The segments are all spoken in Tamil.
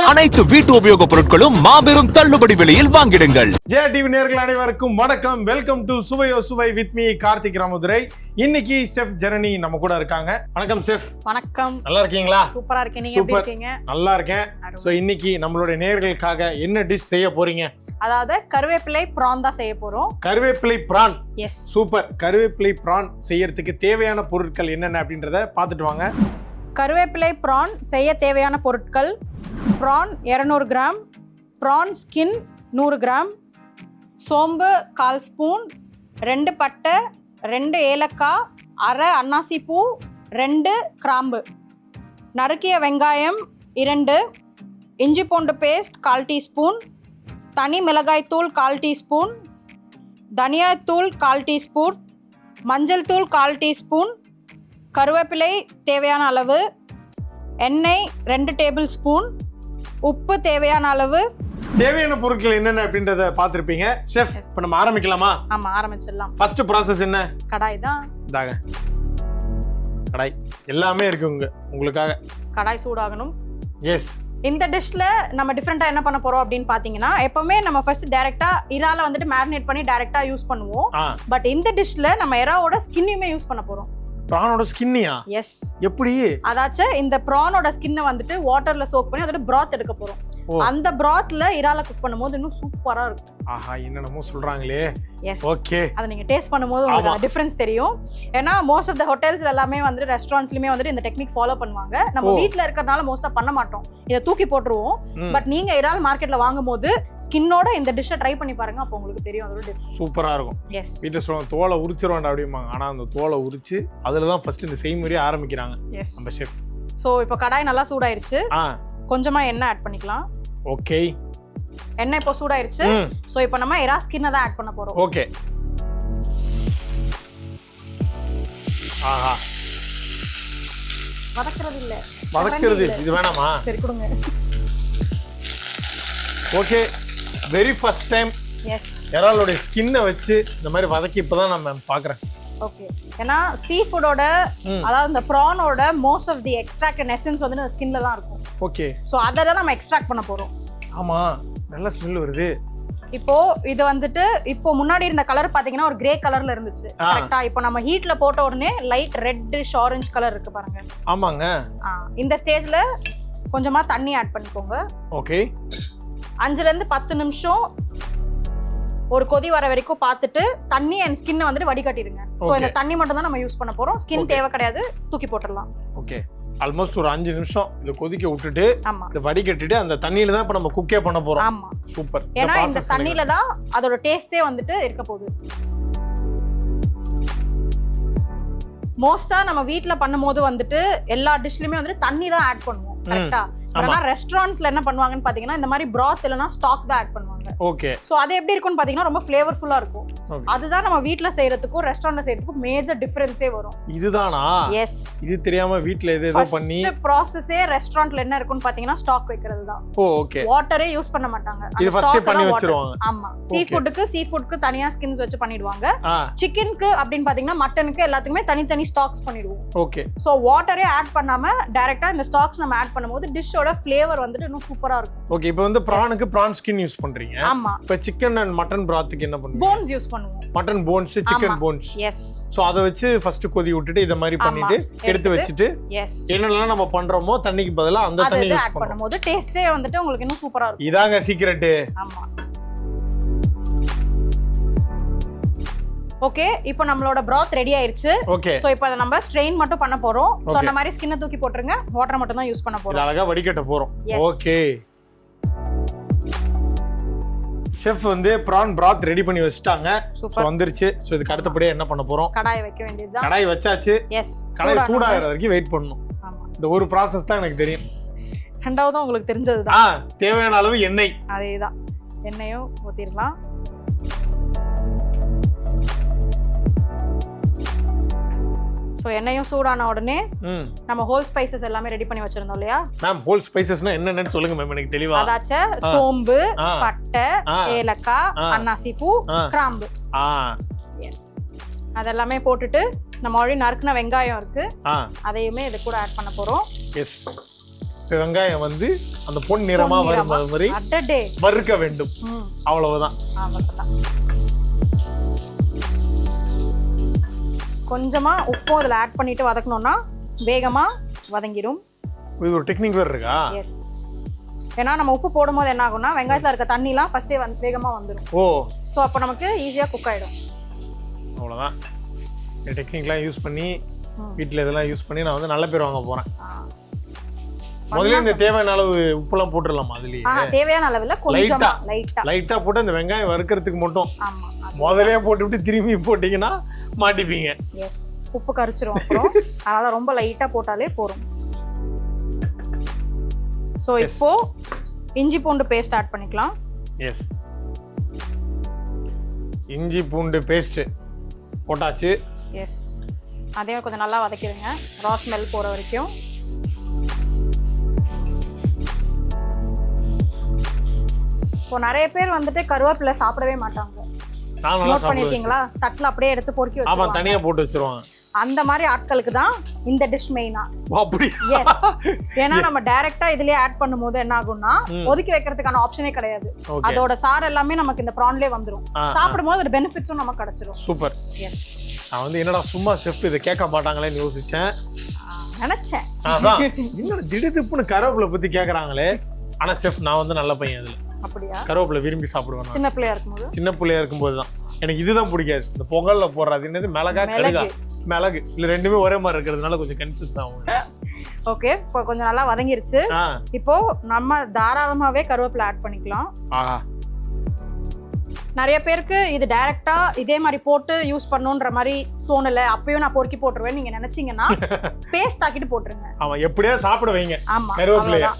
அனைத்து வீட்டு உபயோகப் பொருட்களும் மாபெரும் தள்ளுபடி விலையில் வாங்கிடுங்கள். ஜெயா டிவி நேயர்கள் அனைவருக்கும் வணக்கம். வெல்கம் டு சுவையோ சுவை வித் மீ கார்த்திக் ராமதுரை. இன்னைக்கு செஃப் ஜனனி நம்ம கூட இருக்காங்க. வணக்கம் செஃப். வணக்கம். நல்லா இருக்கீங்களா? சூப்பரா இருக்கேன். நீங்க எப்படி இருக்கீங்க? நல்லா இருக்கேன். சோ இன்னைக்கு நம்மளுடைய நேயர்களுக்காக என்ன டிஷ் செய்ய போறீங்க? அதாவது கருவேப்பிலை பிரான் தான் செய்ய போறோம். கருவேப்பிலை பிரான். எஸ். சூப்பர். கருவேப்பிலை பிரான் செய்யறதுக்கு தேவையான பொருட்கள் என்னென்ன அப்படின்றத பார்த்துட்டு வாங்க. கருவேப்பிலை பிரான் செய்ய தேவையான பொருட்கள்: பிரான் 200 கிராம், பிரான் ஸ்கின் 100 கிராம், சோம்பு 1/4 ஸ்பூன், 2 பட்டை, 2 ஏலக்காய், அரை அன்னாசி பூ, 2 கிராம்பு, நறுக்கிய வெங்காயம் 2, இஞ்சி பூண்டு பேஸ்ட் 1/4 டீஸ்பூன், தனி மிளகாய் தூள் 1/4 டீஸ்பூன், தனியாத்தூள் 1/4 டீஸ்பூன், மஞ்சள் தூள் 1/4 டீஸ்பூன், கருவேப்பிலை தேவையான அளவு, எண்ணெய் 2 டேபிள் ஸ்பூன், உப்பு தேவையான அளவு. தேவையான பொருட்கள் என்னென்ன அப்படின்றத பார்த்திருப்பீங்க. செஃப், இப்போ நம்ம ஆரம்பிக்கலாமா? ஆமா, ஆரம்பிச்சிடலாம். ஃபர்ஸ்ட் ப்ராசஸ் என்ன? கடாய் தான். இதாங்க கடாய். எல்லாமே இருக்கு உங்களுக்காக. கடாய் சூடாகணும். எஸ். இந்த டிஷ்ல நம்ம டிஃப்ரெண்டா என்ன பண்ண போறோம் அப்படின்னு பாத்தீங்கன்னா, எப்பவுமே நம்ம ஃபர்ஸ்ட் டைரக்டா இறால வந்துட்டு மேரினேட் பண்ணி டைரக்டா யூஸ் பண்ணுவோம். பட் இந்த டிஷ்ல நம்ம இறாவோட ஸ்கின்னையுமே யூஸ் பண்ண போறோம். பிரானோட ஸ்கின்னியா? எஸ். எப்படி? அதாச்சும் இந்த பிரானோட ஸ்கின்னை வந்துட்டு வாட்டர்ல சோக் பண்ணி அதோட பிராத் எடுக்க போறோம். அந்த பிராத்ல இறால குக் பண்ணும்போது இன்னும் சூப்பரா இருக்கும். ஆஹா, என்னென்னமோ சொல்றாங்களே. எஸ். ஓகே. அத நீங்க டேஸ்ட் பண்ணும்போது உங்களுக்கு டிஃபரன்ஸ் தெரியும். ஏன்னா மோஸ்ட் ஆஃப் த ஹோட்டல்ஸ்ல எல்லாமே வந்து ரெஸ்டாரண்ட்ஸ்லயுமே வந்து இந்த டெக்னிக் ஃபாலோ பண்ணுவாங்க. நம்ம வீட்ல இருக்கறனால மோஸ்டா பண்ண மாட்டோம். இத தூக்கி போட்டுருவோம். பட் நீங்க இறால் மார்க்கெட்ல வாங்கும்போது ஸ்கின்னோட இந்த டிஷ்ஷை ட்ரை பண்ணி பாருங்க. அப்போ உங்களுக்கு தெரியும் அதோட டிஃபரன்ஸ். சூப்பரா இருக்கும். எஸ். வீட்ல சொல்லுவாங்க தோலை உரிச்சிரவேண்டா அப்படிம்பாங்க. ஆனா அந்த தோலை உரிச்சு அதுல தான் ஃபர்ஸ்ட் இந்த செய்முறையை ஆரம்பிக்கிறாங்க. எஸ். நம்ம செஃப். சோ இப்போ கடாய் நல்லா சூடாயிருச்சு. கொஞ்சமா எண்ணெய் ஆட் பண்ணிக்கலாம். ஓகே. எண்ணெய் இப்போ சூடாயிருச்சு. சோ இப்போ நம்ம இறா ஸ்கின்னை தான் ஆட் பண்ண போறோம். ஓகே. ஆஹா, வதக்குறது இல்ல. வதக்குறது இது வேணாமா? சரி கொடுங்க. ஓகே. வெரி ஃபர்ஸ்ட் டைம் எஸ் இறாலோட ஸ்கின்னை வச்சு இந்த மாதிரி வதக்கி இப்பதான் நான் பார்க்குறேன். ஓகே. ஏன்னா சீ ஃபுட்டோட அதாவது இந்த ப்ரானோட most of the extract and essence வந்து இந்த ஸ்கின்ல தான் இருக்கும். ஓகே. சோ அதை தான் நம்ம எக்ஸ்ட்ராக்ட் பண்ண போறோம். ஆமா, நல்ல ஸ்மெல் வருது. இப்போ இது வந்துட்டு இப்போ முன்னாடி இருந்த கலர் பாத்தீங்கன்னா ஒரு கிரே கலர்ல இருந்துச்சு. கரெக்ட்டா? இப்போ நம்ம ஹீட்ல போட்ட உடனே லைட் ரெட்டிஷ் ஆரஞ்சு கலர் இருக்கு பாருங்க. ஆமாங்க. இந்த ஸ்டேஜ்ல கொஞ்சமா தண்ணி ஆட் பண்ணிக்கோங்க. ஓகே. 5ல இருந்து 10 நிமிஷம் ஒரு கொதி வர வரைக்கும் பார்த்துட்டு தண்ணி அண்ட் ஸ்கின்னை வந்துட்டு வடிகட்டிடுங்க. சோ இந்த தண்ணி மட்டும் தான் நம்ம யூஸ் பண்ண போறோம். ஸ்கின் தேவை கிடையாது, தூக்கி போட்டுடலாம். ஓகே. ஆல்மோஸ்ட் ஒரு 5 நிமிஷம் இத கொதிக்க விட்டுட்டு இத வடிகட்டிட்டு அந்த தண்ணியில தான் இப்ப நம்ம குக்கே பண்ண போறோம். ஆமா, சூப்பர். ஏன்னா இந்த தண்ணியில தான் அதோட டேஸ்டே வந்துட்டு இருக்க போகுது. மோஸ்டா நம்ம வீட்ல பண்ணும்போது வந்துட்டு எல்லா டிஷ்லயுமே வந்துட்டு தண்ணி தான் ஆட் பண்ணுவோம். கரெக்ட்டா? ஆனா ரெஸ்டாரண்ட்ஸ்ல என்ன பண்ணுவாங்கன்னு பாத்தீங்கன்னா இந்த மாதிரி broth இல்லனா ஸ்டாக் தான் ஆட் பண்ணுவாங்க. ஓகே. சோ அது எப்படி இருக்கும்னு பாத்தீங்கன்னா ரொம்ப ஃப்ளேவர்ஃபுல்லா இருக்கும். அதுதான் நம்ம வீட்ல செய்யறதுக்கும் ரெஸ்டாரண்ட்ல செய்யறதுக்கும் மேஜர் டிஃபரன்ஸே வரும். இதுதானா? எஸ். இது தெரியாம வீட்ல ஏதோ பண்ணி ஃபர்ஸ்ட் processே ரெஸ்டாரண்ட்ல என்ன இருக்கும்னு பாத்தீங்கன்னா ஸ்டாக் வைக்கிறது தான். ஓகே. வாட்டரே யூஸ் பண்ண மாட்டாங்க. இது ஃபர்ஸ்டே பண்ணி வச்சிருவாங்க. ஆமா. சீ ஃபுட்க்கு தனியா ஸ்கின்ஸ் வச்சு பண்ணிடுவாங்க. சிக்கனுக்கு அப்படினு பாத்தீங்கன்னா மட்டனுக்கு எல்லாத்துக்குமே தனித்தனி ஸ்டாக்ஸ் பண்ணிடுவோம். ஓகே. சோ வாட்டரே ஆட் பண்ணாம டைரக்ட்டா இந்த ஸ்டாக்ஸ் நம்ம ஆட் பண்ணும்போது டிஷ்ஷோட ஃப்ளேவர் வந்துட்டு இன்னும் சூப்பரா இருக்கும். ஓகே. இப்போ வந்து பிரானுக்கு பிரான் ஸ்கின் யூஸ் பண்றீங்க. ஆமா. இப்போ சிக்கன் அண்ட் மட்டன் பிராத்துக்கு என்ன பண்ணுவீங்க? போன்ஸ் யூஸ் பண்ணுவோம். Mutton bones, chicken bones. Yes. So அத வச்சு ஃபர்ஸ்ட் கொதி விட்டுட்டு இத மாதிரி பண்ணிட்டு எடுத்து வச்சிட்டு எஸ் என்னெல்லாம் நம்ம பண்றோமோ தண்ணிக்கு பதிலா அந்த தண்ணி யூஸ் பண்ணும்போது டேஸ்டே வந்துட்டு உங்களுக்கு இன்னும் சூப்பரா இருக்கும். இதாங்க சீக்ரெட். ஆமா. ஓகே. இப்போ நம்மளோட broth ரெடி ஆயிருச்சு. ஓகே. சோ இப்போ அத நம்ம ஸ்ட்ரெயின் மட்டும் பண்ண போறோம். சொன்ன மாதிரி ஸ்கின்னை தூக்கி போட்டுருங்க. வாட்டர் மட்டும் தான் யூஸ் பண்ண போறோம். அழகா வடிகட்ட போறோம். ஓகே. செஃப் வந்து prawn broth ரெடி பண்ணி வச்சிட்டாங்க. சோ வந்துருச்சு. சோ இதுக்கு அடுத்தபடியே என்ன பண்ண போறோம்? கடாய் வைக்க வேண்டியதுதான். கடாய் வச்சாச்சு. எஸ். கடாய் சூடாகிற வரைக்கும் வெயிட் பண்ணனும். ஆமா. இந்த ஒரு process தான் எனக்கு தெரியும். ரெண்டாவது உங்களுக்கு தெரிஞ்சதுதான். தேவையான அளவு எண்ணெய். அதேதான். எண்ணெயும் ஊத்திரலாம். சோ எண்ணெயும் சூடான உடனே நம்ம ஹோல் ஸ்பைசஸ் எல்லாமே ரெடி பண்ணி வச்சிருந்தோம் இல்லையா? மேம், ஹோல் ஸ்பைசஸ்னா என்னன்னு சொல்லுங்க மேம், எனக்கு தெளிவா. அதாச்சே சோம்பு, பட்டை, ஏலக்காய், அன்னாசி பூ, கிராம்பு. எஸ். அதெல்லாமே போட்டுட்டு நம்ம ஆல்ரெடி நறுக்குன வெங்காயம் இருக்கு, அதையுமே இது கூட ஆட் பண்ண போறோம். எஸ். வெங்காயம் வந்து அந்த பொன் நிறமா வரும் மாதிரி அடடே வறுக்க வேண்டும். அவ்வளவுதான். அவ்வளவுதான். கொஞ்சமா உப்பு அதில் ஆட் பண்ணிட்டு வதக்கணும்னா வேகமா வதங்கிடும். இது ஒரு டெக்னிக் வேற இருக்கா? எஸ். ஏன்னா நம்ம உப்பு போடும்போது என்ன ஆகும்னா வெங்காயத்தில் இருக்க தண்ணிலாம் ஃபர்ஸ்டே வேகமா வந்துடும். ஓ. ஸோ அப்போ நமக்கு ஈஸியாக குக் ஆகிடும். அவ்வளோதான். இந்த டெக்னிக்லாம் யூஸ் பண்ணி வீட்டில் இதெல்லாம் யூஸ் பண்ணி நான் வந்து நல்ல பேர் வாங்க போகிறேன். முதல்ல இந்த தேவையான அளவு உப்புலாம் போட்டுடலாமா அதுலயே? தேவையான அளவுல கொஞ்சமா லைட்டா போட்டு அந்த வெங்காயம் வறுக்கிறதுக்கு மட்டும். முதல்லயே போட்டுவிட்டு திரும்பி போட்டீங்கன்னா மாட்டிப்பீங்க. எஸ். உப்பு கரிச்சிரும் அப்புறம். அதனால ரொம்ப லைட்டா போட்டாலே போதும். சோ இப்போ இஞ்சி பூண்டு பேஸ்ட் ஆட் பண்ணிக்கலாம். எஸ். இஞ்சி பூண்டு பேஸ்ட் போட்டாச்சு. எஸ். அதையும் கொஞ்சம் நல்லா வதக்கிடுங்க ரா ஸ்மெல் போற வரைக்கும். இப்போ நிறைய பேர் வந்துட்டு கருவேப்பிலை சாப்பிடவே மாட்டாங்க. நோட் பண்ணிருக்கீங்களா? தட்டுல அப்படியே எடுத்து பொறுக்கி வச்சிருவாங்க. ஆமா, தனியா போட்டு வச்சிருவாங்க. அந்த மாதிரி ஆட்களுக்கு தான் இந்த டிஷ் மெயினா. அப்படி? எஸ். ஏன்னா நம்ம டைரக்டா இதுலயே ஆட் பண்ணும்போது என்ன ஆகும்னா ஒதுக்கி வைக்கிறதுக்கான ஆப்ஷனே கிடையாது. அதோட சார் எல்லாமே நமக்கு இந்த ப்ரான்லயே வந்துரும். சாப்பிடும்போது அதோட பெனிஃபிட்ஸும் நமக்கு கிடைச்சிரும். சூப்பர். எஸ். நான் வந்து என்னடா சும்மா செஃப் இதை கேட்க மாட்டாங்களேன்னு யோசிச்சேன். நினைச்சேன். அதான் இன்னொரு திடுதிப்புன்னு கருவேப்பிலை பத்தி கேக்குறாங்களே. ஆனா செஃப் நான் வந்து நல்ல பையன். அதுல அப்படியா? கருவேப்பிலை விரும்பி சாப்பிடுவேன். சின்ன பிள்ளையா இருக்கும்போது? சின்ன பிள்ளையா இருக்கும்போது தான் எனக்கு இதுதான் பிடிக்காது. இந்த பொங்கல்ல போடுறது என்னது மிளகா கடுகா மிளகு இல்ல ரெண்டுமே ஒரே மாதிரி இருக்கிறதுனால கொஞ்சம் கன்ஃபியூஸ் ஆகும். ஓகே. இப்போ கொஞ்சம் நல்லா வதங்கிருச்சு. இப்போ நம்ம தாராளமாவே கருவேப்பிலை ஆட் பண்ணிக்கலாம். நிறைய பேருக்கு இது டைரக்டா இதே மாதிரி போட்டு யூஸ் பண்ணுன்ற மாதிரி தோணல. அப்பயும் நான் பொறுக்கி போட்டுருவேன் நீங்க நினைச்சீங்கன்னா பேஸ்ட் ஆக்கிட்டு போட்டுருங்க. ஆமா, எப்படியா சாப்பிட வைங்க. ஆமா, கருவேப்பிலையா.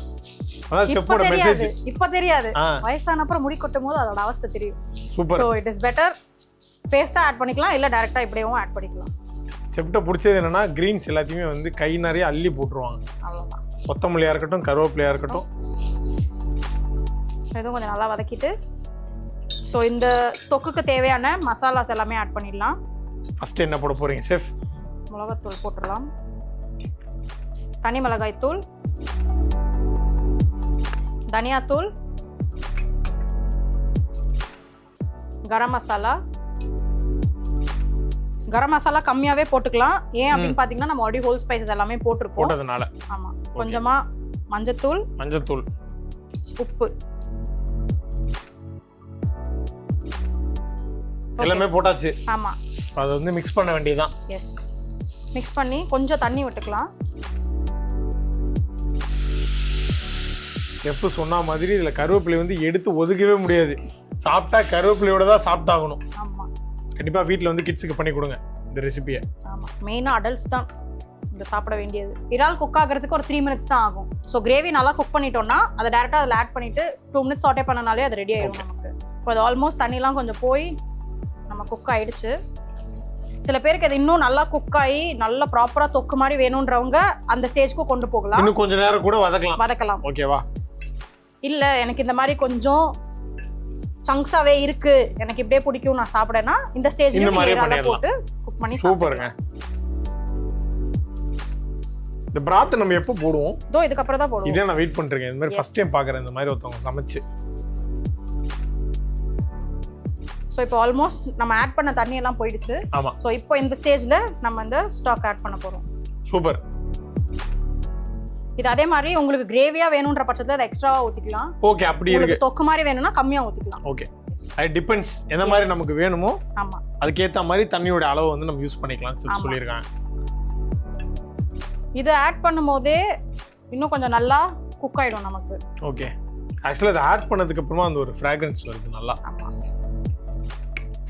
இப்ப தெரியாது. வயசான அப்புறம் முடி கொட்டும் போது அதோட அவஸ்தை தெரியும். Super. So it is better பேஸ்டா ஆட் பண்ணிக்கலாம் இல்ல டைரக்டா இப்படியும் ஆட் பண்ணிக்கலாம். செப்ட்ட பிடிச்சது என்னன்னா கிரீன்ஸ் எல்லாத்தையுமே வந்து கை நிறைய அள்ளி போட்டுருவாங்க. அவ்வளவுதான். கொத்தமல்லியா இருக்கட்டும் கருவேப்பிலையா இருக்கட்டும். இதுவும் கொஞ்சம் நல்லா வதக்கிட்டு ஸோ இந்த தொக்குக்கு தேவையான மசாலாஸ் எல்லாமே ஆட் பண்ணிடலாம். ஃபர்ஸ்ட் என்ன போட போறீங்க செஃப்? மிளகாத்தூள் போட்டுடலாம். தனி மிளகாய் தூள், தனியாத்தூள், கரம் மசாலா. கரம் மசாலா கம்மியாவே போட்டுக்கலாம். ஏன் அப்படின்னு பாத்தீங்கன்னா நம்ம ஆல்ரெடி ஹோல் ஸ்பைசஸ் எல்லாமே போட்டுருப்போம். ஆமா. கொஞ்சமா மஞ்சத்தூள், உப்பு எல்லாமே போட்டாச்சு. ஆமா. அதை வந்து மிக்ஸ் பண்ண வேண்டியதுதான். எஸ். மிக்ஸ் பண்ணி கொஞ்சம் தண்ணி விட்டுக்கலாம். செஃப் சொன்ன மாதிரி இதுல கருவேப்பிலை வந்து எடுத்து ஒதுக்கவே முடியாது. சாப்பிட்டா கருவேப்பிலையோட தான் சாப்பிட்டாகணும். ஆமா. கண்டிப்பா வீட்ல வந்து கிட்ஸுக்கு பண்ணி கொடுங்க இந்த ரெசிபியை. ஆமா, மெயினா அடல்ட்ஸ் தான் இந்த சாப்பிட வேண்டியது. இறால் குக் ஆகிறதுக்கு ஒரு 3 மினிட்ஸ் தான் ஆகும். ஸோ கிரேவி நல்லா குக் பண்ணிட்டோம்னா அதை டேரெக்டாக அதில் ஆட் பண்ணிட்டு 2 மினிட்ஸ் சாட்டே பண்ணனாலே அது ரெடி ஆயிடும் நமக்கு. இப்போ அது ஆல்மோஸ்ட் தண்ணிலாம் கொஞ்சம் போய் நம்ம குக் ஆயிடுச்சு. சில பேருக்கு அது இன்னும் நல்லா குக் ஆகி நல்லா ப்ராப்பரா தொக்கு மாதிரி வேணும்ன்றவங்க அந்த ஸ்டேஜ்க்கு கொண்டு போகலாம். இன்னும் கொஞ்ச நேரம் கூட வதக்கலாம். ஓகேவா? இல்ல எனக்கு இந்த மாதிரி கொஞ்சம் சங்க்ஸாவே இருக்கு, எனக்கு இப்படியே பிடிக்கும், நான் சாப்பிடேன்னா இந்த ஸ்டேஜ்ல போட்டு குக் பண்ணி சூப்பருங்க. இந்த பிராத் நம்ம எப்போ போடுவோம்? இதுக்கு அப்புறம் தான் போடுவோம். இதே நான் வெயிட் பண்ணிருக்கேன். இந்த மாதிரி ஃபர்ஸ்ட் டைம் பாக்குறேன் இந்த மாதிரி ஒருத்தவங்க சமைச்சு. ஸோ இப்போ ஆல்மோஸ்ட் நம்ம ஆட் பண்ண தண்ணி எல்லாம் போயிடுச்சு. ஆமா. ஸோ இப்போ இந்த ஸ்டேஜ்ல நம்ம இந்த ஸ்டாக் ஆட் பண்ண போறோம். சூப்பர். இது அதே மாதிரி உங்களுக்கு கிரேவியா வேணும்ன்ற பட்சத்துல அதை எக்ஸ்ட்ராவா ஊத்திக்கலாம். ஓகே, அப்படி இருக்கு. தொக்கு மாதிரி வேணும்னா கம்மியா ஊத்திக்கலாம். ஓகே, it depends எந்த மாதிரி நமக்கு வேணுமோ. ஆமா, அதுக்கு ஏத்த மாதிரி தண்ணியோட அளவு வந்து நம்ம யூஸ் பண்ணிக்கலாம் சொல்லிருக்காங்க. இது ஆட் பண்ணும்போதே இன்னும் கொஞ்சம் நல்லா குக் ஆயிடும் நமக்கு. ஓகே. ஆக்சுவலா இத ஆட் பண்ணதுக்கு அப்புறமா அந்த ஒரு ஃப்ராக்ரன்ஸ் வருது நல்லா. ஆமா.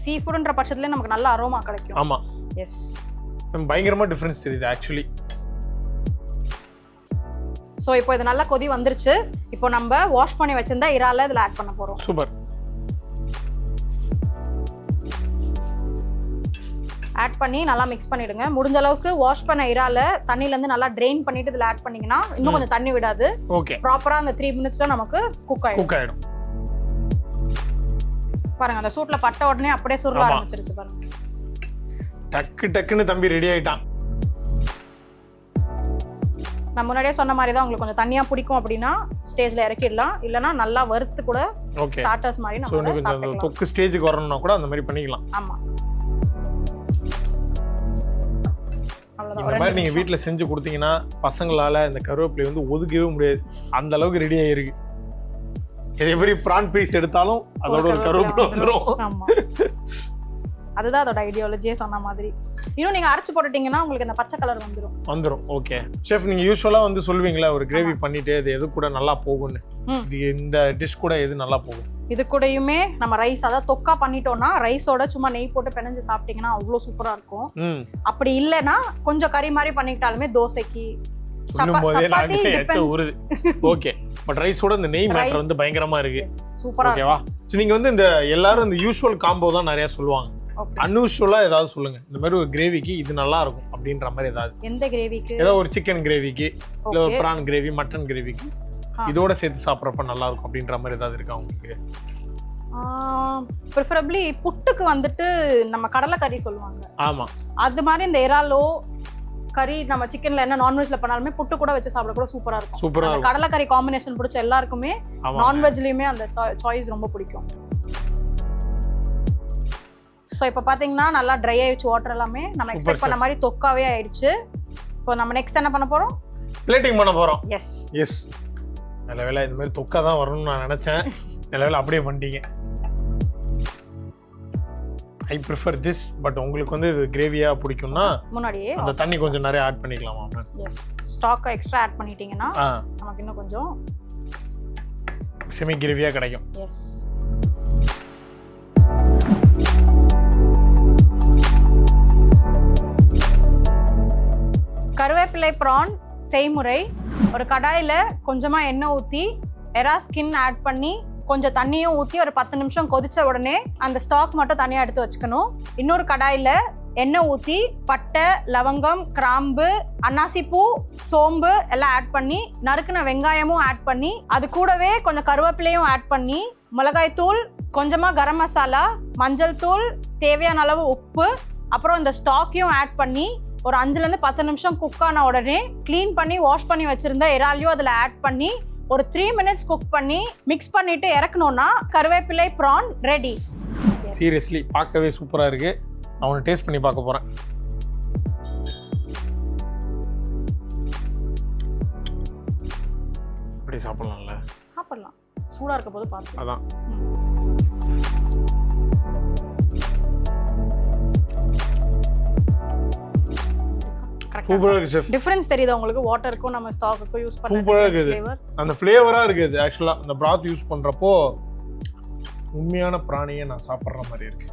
சீ ஃபுட்ன்ற பட்சத்துல நமக்கு நல்ல அரோமா கிடைக்கும். ஆமா. எஸ். பயங்கரமா டிஃபரன்ஸ் தெரியுது ஆக்சுவலி. சோ இப்போ இது நல்லா கொதி வந்துருச்சு. இப்போ நம்ம வாஷ் பண்ணி வச்சிருந்தா இறால இதுல ஆட் பண்ண போறோம். சூப்பர். ஆட் பண்ணி நல்லா மிக்ஸ் பண்ணிடுங்க. முடிஞ்ச அளவுக்கு வாஷ் பண்ண இறால தண்ணில இருந்து நல்லா ட்ரெயின் பண்ணிட்டு இதுல ஆட் பண்ணீங்கன்னா இன்னும் கொஞ்சம் தண்ணி விடாது. ஓகே. ப்ராப்பரா அந்த 3 மினிட்ஸ்ல நமக்கு குக் ஆயிடும். பாருங்க, அந்த சூட்ல பட்ட உடனே அப்படியே சுருள ஆரம்பிச்சிருச்சு பாருங்க. டக்குன்னு தம்பி ரெடி ஆயிட்டான். நான் முன்னாடியே சொன்ன மாதிரி தான் உங்களுக்கு கொஞ்சம் தண்ணியா பிடிக்கும் அப்படின்னா ஸ்டேஜ்ல இறக்கிடலாம், இல்லனா நல்லா வறுத்து கூட ஓகே. ஸ்டார்டர்ஸ் மாதிரி ஸோ நம்ம இன்னும் கொஞ்சம் அந்த சாப்பிடலாம். தொக்கு ஸ்டேஜுக்கு வரணும்னா கூட அந்த மாதிரி பண்ணிக்கலாம். ஆமா, அவ்வளவுதான். இந்த மாதிரி நீங்கள் வீட்டில் செஞ்சு கொடுத்தீங்கன்னா பசங்களால் இந்த கருவேப்பிலை வந்து ஒதுக்கவே முடியாது, அந்த அளவுக்கு ரெடி ஆகிருக்கு. எவ்வளோ ப்ரான் பீஸ் எடுத்தாலும் அதோட ஒரு கருவேப்பிலை வந்துடும். ஆமா, அதுதான் அதோட ஐடியாலஜியே சொன்ன மாதிரி. இன்னும் நீங்க அரைச்சு போட்டுட்டீங்கன்னா உங்களுக்கு இந்த பச்சை கலர் வந்துடும். ஓகே ஷெஃப், நீங்க யூஸ்வலா வந்து சொல்லுவீங்களா ஒரு கிரேவி பண்ணிட்டு இது எது கூட நல்லா போகும்னு, இது இந்த டிஷ் கூட எது நல்லா போகும்? இது கூடயுமே நம்ம ரைஸ் அதாவது தொக்கா பண்ணிட்டோம்னா ரைஸோட சும்மா நெய் போட்டு பிணைஞ்சு சாப்பிட்டீங்கன்னா அவ்வளோ சூப்பரா இருக்கும். அப்படி இல்லைன்னா கொஞ்சம் கறி மாதிரி பண்ணிக்கிட்டாலுமே தோசைக்கு சப்பாத்தி ஊறுது. ஓகே, பட் ரைஸோட இந்த நெய் மேட்டர் வந்து பயங்கரமா இருக்கு. சூப்பரா ஓகேவா? நீங்க வந்து இந்த எல்லாரும் இந்த யூஸ்வல் காம்போ தான் நிறைய சொல்லுவாங்க. அன்யூஷுவலா ஏதாவது சொல்லுங்க, இந்த மாதிரி ஒரு கிரேவிக்கு இது நல்லா இருக்கும் அப்படின்ற மாதிரி ஏதாவது. எந்த கிரேவிக்கு? ஏதோ ஒரு சிக்கன் கிரேவிக்கு, இல்ல ஒரு பிரான் கிரேவி, மட்டன் கிரேவிக்கு இதோட சேர்த்து சாப்பிட்றப்ப நல்லா இருக்கும் அப்படின்ற மாதிரி ஏதாவது இருக்கா உங்களுக்கு? ப்ரிஃபரபிளி புட்டுக்கு வந்துட்டு நம்ம கடலைக்கறி சொல்லுவாங்க. ஆமா, அது மாதிரி இந்த இறாலோ கறி நம்ம சிக்கன்ல என்ன நான்வெஜ்ல பண்ணாலுமே புட்டு கூட வச்சு சாப்பிட கூட சூப்பரா இருக்கும். சூப்பரா இருக்கும். கடலைக்கறி காம்பினேஷன் பிடிச்ச எல்லாருக்குமே நான்வெஜ்லயுமே அந்த சாய்ஸ் ரொம்ப பிடிக்கும். ஸோ இப்போ பார்த்தீங்கன்னா நல்லா ட்ரை ஆயிடுச்சு வாட்டர் எல்லாமே. நம்ம எக்ஸ்பெக்ட் பண்ண மாதிரி தொக்காவே ஆயிடுச்சு. இப்போ நம்ம நெக்ஸ்ட் என்ன பண்ண போறோம்? பிளேட்டிங் பண்ண போறோம். எஸ். நல்ல வேளை இந்த மாதிரி தொக்கா தான் வரணும்னு நான் நினைச்சேன். நல்ல வேளை அப்படியே பண்ணிட்டீங்க. I prefer this. பட் உங்களுக்கு வந்து இது கிரேவியா பிடிக்கும்னா முன்னாடியே அந்த தண்ணி கொஞ்சம் நிறைய ஆட் பண்ணிக்கலாமா? எஸ், ஸ்டாக் எக்ஸ்ட்ரா ஆட் பண்ணிட்டீங்கன்னா நமக்கு இன்னும் கொஞ்சம் செமி கிரேவியா கிடைக்கும். எஸ். கருவேப்பிலை ப்ரான் செய்முறை. ஒரு கடாயில் கொஞ்சமாக எண்ணெய் ஊற்றி எறா ஸ்கின் ஆட் பண்ணி கொஞ்சம் தண்ணியும் ஊற்றி ஒரு 10 நிமிஷம் கொதிச்ச உடனே அந்த ஸ்டாக் மட்டும் தனியாக எடுத்து வச்சுக்கணும். இன்னொரு கடாயில் எண்ணெய் ஊற்றி பட்டை, லவங்கம், கிராம்பு, அன்னாசிப்பூ, சோம்பு எல்லாம் ஆட் பண்ணி நறுக்கின வெங்காயமும் ஆட் பண்ணி அது கூடவே கொஞ்சம் கருவேப்பிலையும் ஆட் பண்ணி மிளகாய் தூள், கொஞ்சமாக கரம் மசாலா, மஞ்சள் தூள், தேவையான அளவு உப்பு, அப்புறம் இந்த ஸ்டாக்கையும் ஆட் பண்ணி ஒரு 5லேருந்து 10 நிமிஷம் குக் ஆன உடனே க்ளீன் பண்ணி வாஷ் பண்ணி வச்சிருந்த இறாலையும் அதில் ஆட் பண்ணி ஒரு 3 மினிட்ஸ் குக் பண்ணி மிக்ஸ் பண்ணிட்டு இறக்கணும்னா கருவேப்பிலை ப்ரான் ரெடி. சீரியஸ்லி பார்க்கவே சூப்பராக இருக்கு. நான் ஒன்று டேஸ்ட் பண்ணி பார்க்க போறேன். இப்படி சாப்பிடலாம்ல? சாப்பிடலாம், சூடாக இருக்க போது பார்த்து. அதான் சூப்பரா இருக்கு ஷெஃப். டிஃபரன்ஸ் தெரியுது உங்களுக்கு? வாட்டருக்கும் நம்ம ஸ்டாக்குக்கும் யூஸ் பண்ண சூப்பரா இருக்குது. அந்த ஃப்ளேவரா இருக்குது. ஆக்சுவலா அந்த பிராத் யூஸ் பண்றப்போ உண்மையான பிராணியை நான் சாப்பிட்ற மாதிரி இருக்கு.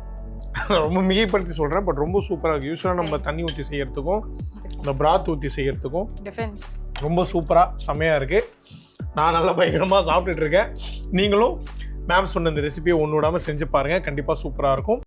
ரொம்ப மிகைப்படுத்தி சொல்றேன், பட் ரொம்ப சூப்பரா இருக்கு. யூஸ்வலா நம்ம தண்ணி ஊற்றி செய்யறதுக்கும் இந்த பிராத் ஊற்றி செய்யறதுக்கும் டிஃபரன்ஸ் ரொம்ப சூப்பரா செமையா இருக்கு. நான் நல்லா பயங்கரமா சாப்பிட்டுட்டு இருக்கேன். நீங்களும் மேம் சொன்ன இந்த ரெசிபியை ஒன்று விடாம செஞ்சு பாருங்க, கண்டிப்பா சூப்பரா இருக்கும்.